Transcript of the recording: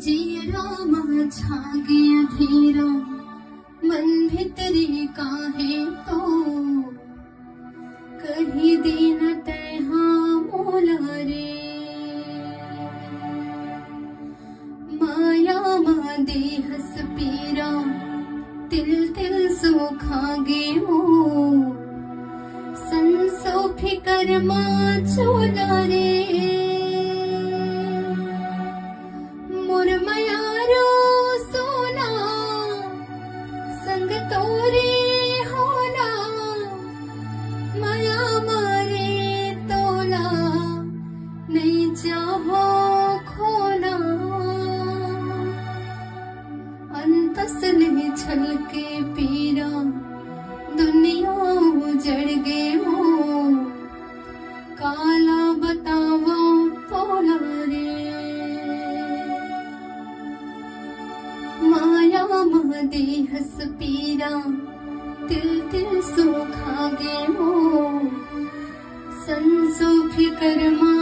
जियरा छागे अंधेरा मन भितरी काहे तो कही दिन तैहा मोला रे माया मा देहस पीरा तिल तिल सो खागे मो संसो फिकर मा चोला रे मुरमयारो सोना संग तोरे होना माया मारे तोला नहीं चाहो खोना अंतस ने छल के पीरा दुनिया उजड़ गे मो काला बतावा तोला रे माया मा देहस पीरा तिल तिल सो खागे मो संसो फिकर मा